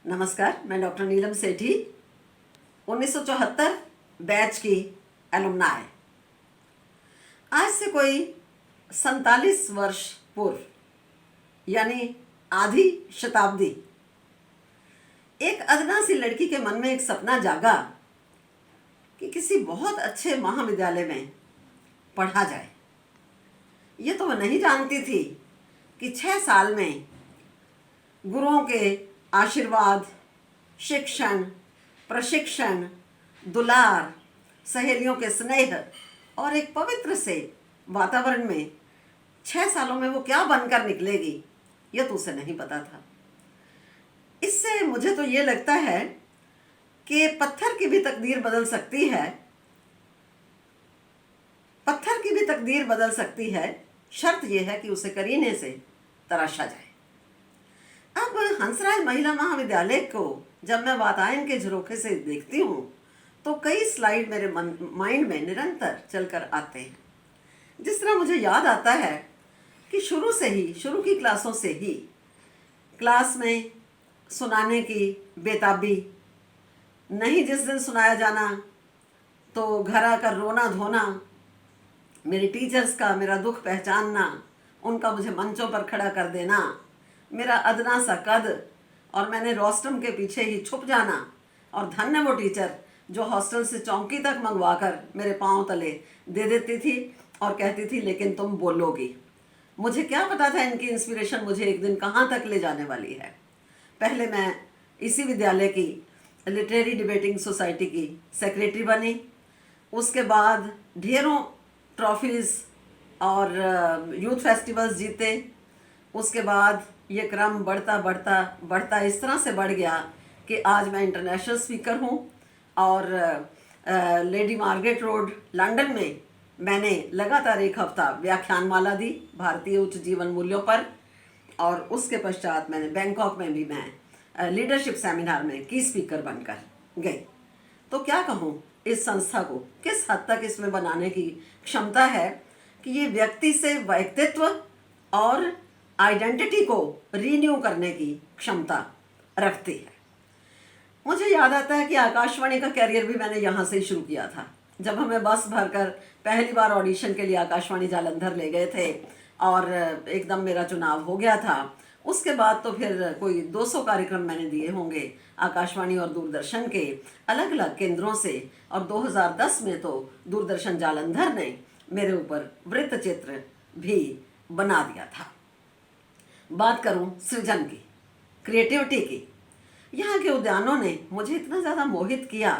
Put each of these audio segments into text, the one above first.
नमस्कार, मैं डॉक्टर नीलम सेठी 1974 बैच की एलुमनाई। आज से कोई 47 वर्ष पूर्व यानी आधी शताब्दी एक अदना सी लड़की के मन में एक सपना जागा कि किसी बहुत अच्छे महाविद्यालय में पढ़ा जाए। ये तो वह नहीं जानती थी कि 6 साल में गुरुओं के आशीर्वाद, शिक्षण, प्रशिक्षण, दुलार, सहेलियों के स्नेह और एक पवित्र से वातावरण में 6 सालों में वो क्या बनकर निकलेगी, यह तो उसे नहीं पता था। इससे मुझे तो ये लगता है कि पत्थर की भी तकदीर बदल सकती है, पत्थर की भी तकदीर बदल सकती है, शर्त यह है कि उसे करीने से तराशा जाए। अब हंसराज महिला महाविद्यालय को जब मैं वातायन के झरोखे से देखती हूँ तो कई स्लाइड मेरे माइंड में निरंतर चलकर आते हैं। जिस तरह मुझे याद आता है कि शुरू की क्लासों से ही क्लास में सुनाने की बेताबी, नहीं जिस दिन सुनाया जाना तो घर आकर रोना धोना, मेरी टीचर्स का मेरा दुख पहचानना, उनका मुझे मंचों पर खड़ा कर देना, मेरा अदना सा कद और मैंने रोस्टम के पीछे ही छुप जाना, और धन्य वो टीचर जो हॉस्टल से चौकी तक मंगवाकर मेरे पाँव तले दे देती थी और कहती थी लेकिन तुम बोलोगी। मुझे क्या पता था इनकी इंस्पिरेशन मुझे एक दिन कहाँ तक ले जाने वाली है। पहले मैं इसी विद्यालय की लिटरेरी डिबेटिंग सोसाइटी की सेक्रेटरी बनी, उसके बाद ढेरों ट्रॉफीज़ और यूथ फेस्टिवल्स जीते। उसके बाद ये क्रम बढ़ता इस तरह से बढ़ गया कि आज मैं इंटरनेशनल स्पीकर हूँ और लेडी मार्गरेट रोड लंदन में मैंने लगातार एक हफ्ता व्याख्यानमाला दी भारतीय उच्च जीवन मूल्यों पर, और उसके पश्चात मैंने बैंकॉक में भी मैं लीडरशिप सेमिनार में की स्पीकर बनकर गई। तो क्या कहूँ, इस संस्था को किस हद तक इसमें बनाने की क्षमता है कि ये व्यक्ति से व्यक्तित्व और आइडेंटिटी को रीन्यू करने की क्षमता रखती है। मुझे याद आता है कि आकाशवाणी का कैरियर भी मैंने यहाँ से ही शुरू किया था। जब हमें बस भरकर पहली बार ऑडिशन के लिए आकाशवाणी जालंधर ले गए थे और एकदम मेरा चुनाव हो गया था, उसके बाद तो फिर कोई 200 कार्यक्रम मैंने दिए होंगे आकाशवाणी और दूरदर्शन के अलग अलग केंद्रों से, और 2010 में तो दूरदर्शन जालंधर ने मेरे ऊपर वृत्त चित्र भी बना दिया था। बात करूं सृजन की, क्रिएटिविटी की, यहाँ के उद्यानों ने मुझे इतना ज़्यादा मोहित किया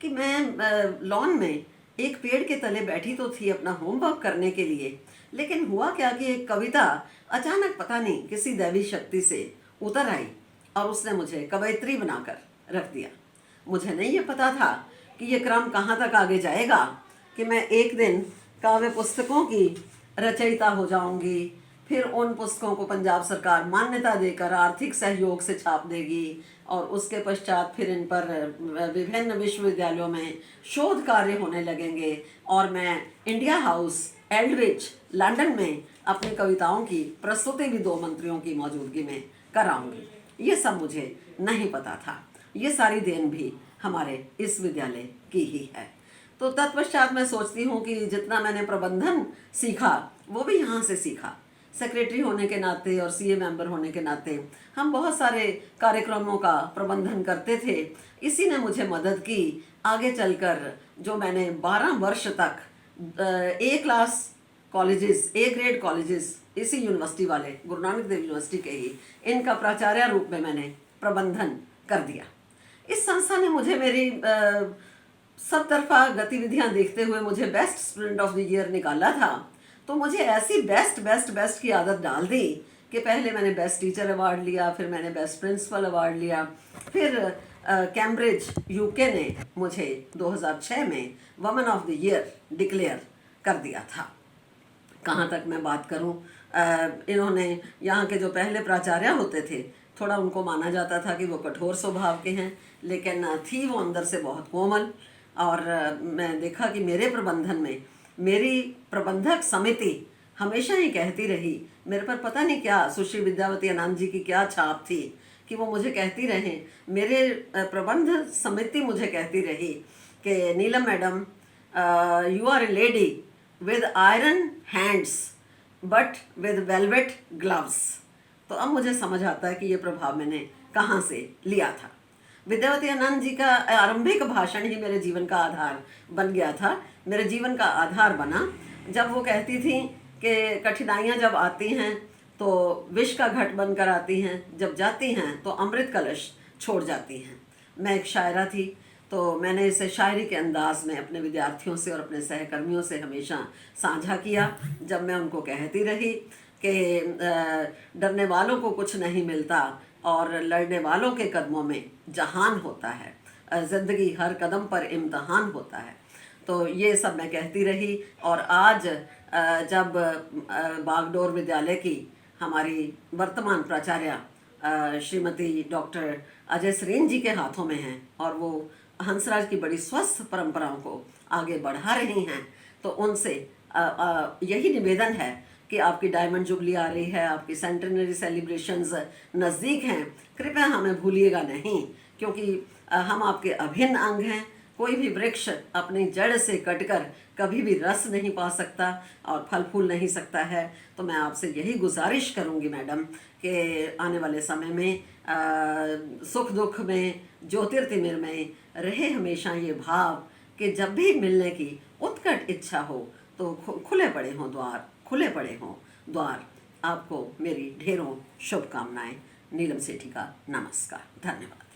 कि मैं लॉन में एक पेड़ के तले बैठी तो थी अपना होमवर्क करने के लिए, लेकिन हुआ क्या कि एक कविता अचानक पता नहीं किसी दैवी शक्ति से उतर आई और उसने मुझे कवयित्री बनाकर रख दिया। मुझे नहीं ये पता था कि ये क्रम कहाँ तक आगे जाएगा कि मैं एक दिन काव्य पुस्तकों की रचयिता हो जाऊंगी, फिर उन पुस्तकों को पंजाब सरकार मान्यता देकर आर्थिक सहयोग से छाप देगी, और उसके पश्चात फिर इन पर विभिन्न विश्वविद्यालयों में शोध कार्य होने लगेंगे, और मैं इंडिया हाउस एल्डविच लंदन में अपनी कविताओं की प्रस्तुति भी 2 मंत्रियों की मौजूदगी में कराऊंगी। ये सब मुझे नहीं पता था। ये सारी देन भी हमारे इस विद्यालय की ही है। तो तत्पश्चात मैं सोचती हूँ कि जितना मैंने प्रबंधन सीखा वो भी यहाँ से सीखा। सेक्रेटरी होने के नाते और सीए मेंबर होने के नाते हम बहुत सारे कार्यक्रमों का प्रबंधन करते थे। इसी ने मुझे मदद की आगे चलकर, जो मैंने 12 वर्ष तक A class colleges, A grade colleges इसी यूनिवर्सिटी वाले गुरु नानक देव यूनिवर्सिटी के ही, इनका प्राचार्य रूप में मैंने प्रबंधन कर दिया। इस संस्था ने मुझे मेरी सब तरफा गतिविधियाँ देखते हुए मुझे best student of the year निकाला था। तो मुझे ऐसी बेस्ट की आदत डाल दी कि पहले मैंने बेस्ट टीचर अवार्ड लिया, फिर मैंने बेस्ट प्रिंसिपल अवार्ड लिया, फिर कैम्ब्रिज यूके ने मुझे 2006 में women of the year declare कर दिया था। कहाँ तक मैं बात करूँ, इन्होंने यहाँ के जो पहले प्राचार्य होते थे, थोड़ा उनको माना जाता था कि वो कठोर स्वभाव के हैं, लेकिन थी वो अंदर से बहुत कोमल। और मैं देखा कि मेरे प्रबंधन में मेरी प्रबंधक समिति हमेशा ही कहती रही, मेरे पर पता नहीं क्या सुश्री विद्यावती आनंद जी की क्या छाप थी कि वो मुझे कहती रहें, मेरे प्रबंध समिति मुझे कहती रही कि Neelam madam, you are a lady with iron hands but with velvet gloves. तो अब मुझे समझ आता है कि ये प्रभाव मैंने कहाँ से लिया था। विद्यावती आनंद जी का आरंभिक भाषण ही मेरे जीवन का आधार बन गया था, मेरे जीवन का आधार बना जब वो कहती थी कि कठिनाइयाँ जब आती हैं तो विष का घट बनकर आती हैं, जब जाती हैं तो अमृत कलश छोड़ जाती हैं। मैं एक शायरा थी, तो मैंने इसे शायरी के अंदाज में अपने विद्यार्थियों से और अपने सहकर्मियों से हमेशा साझा किया, जब मैं उनको कहती रही कि डरने वालों को कुछ नहीं मिलता और लड़ने वालों के कदमों में जहान होता है, ज़िंदगी हर कदम पर इम्तहान होता है। तो ये सब मैं कहती रही। और आज जब बागडोर विद्यालय की हमारी वर्तमान प्राचार्य श्रीमती डॉक्टर अजय सरेन जी के हाथों में हैं और वो हंसराज की बड़ी स्वस्थ परंपराओं को आगे बढ़ा रही हैं, तो उनसे यही निवेदन है कि आपकी डायमंड जुबली आ रही है, आपकी सेंटेनरी सेलिब्रेशंस नज़दीक हैं, कृपया हमें भूलिएगा नहीं, क्योंकि हम आपके अभिन्न अंग हैं। कोई भी वृक्ष अपनी जड़ से कटकर कभी भी रस नहीं पा सकता और फल फूल नहीं सकता है। तो मैं आपसे यही गुजारिश करूंगी मैडम कि आने वाले समय में सुख दुख में, ज्योतिर्तिमिर में रहे हमेशा ये भाव कि जब भी मिलने की उत्कट इच्छा हो तो खुले पड़े हों द्वार, खुले पड़े हों द्वार। आपको मेरी ढेरों शुभकामनाएं। नीलम सेठी का नमस्कार। धन्यवाद।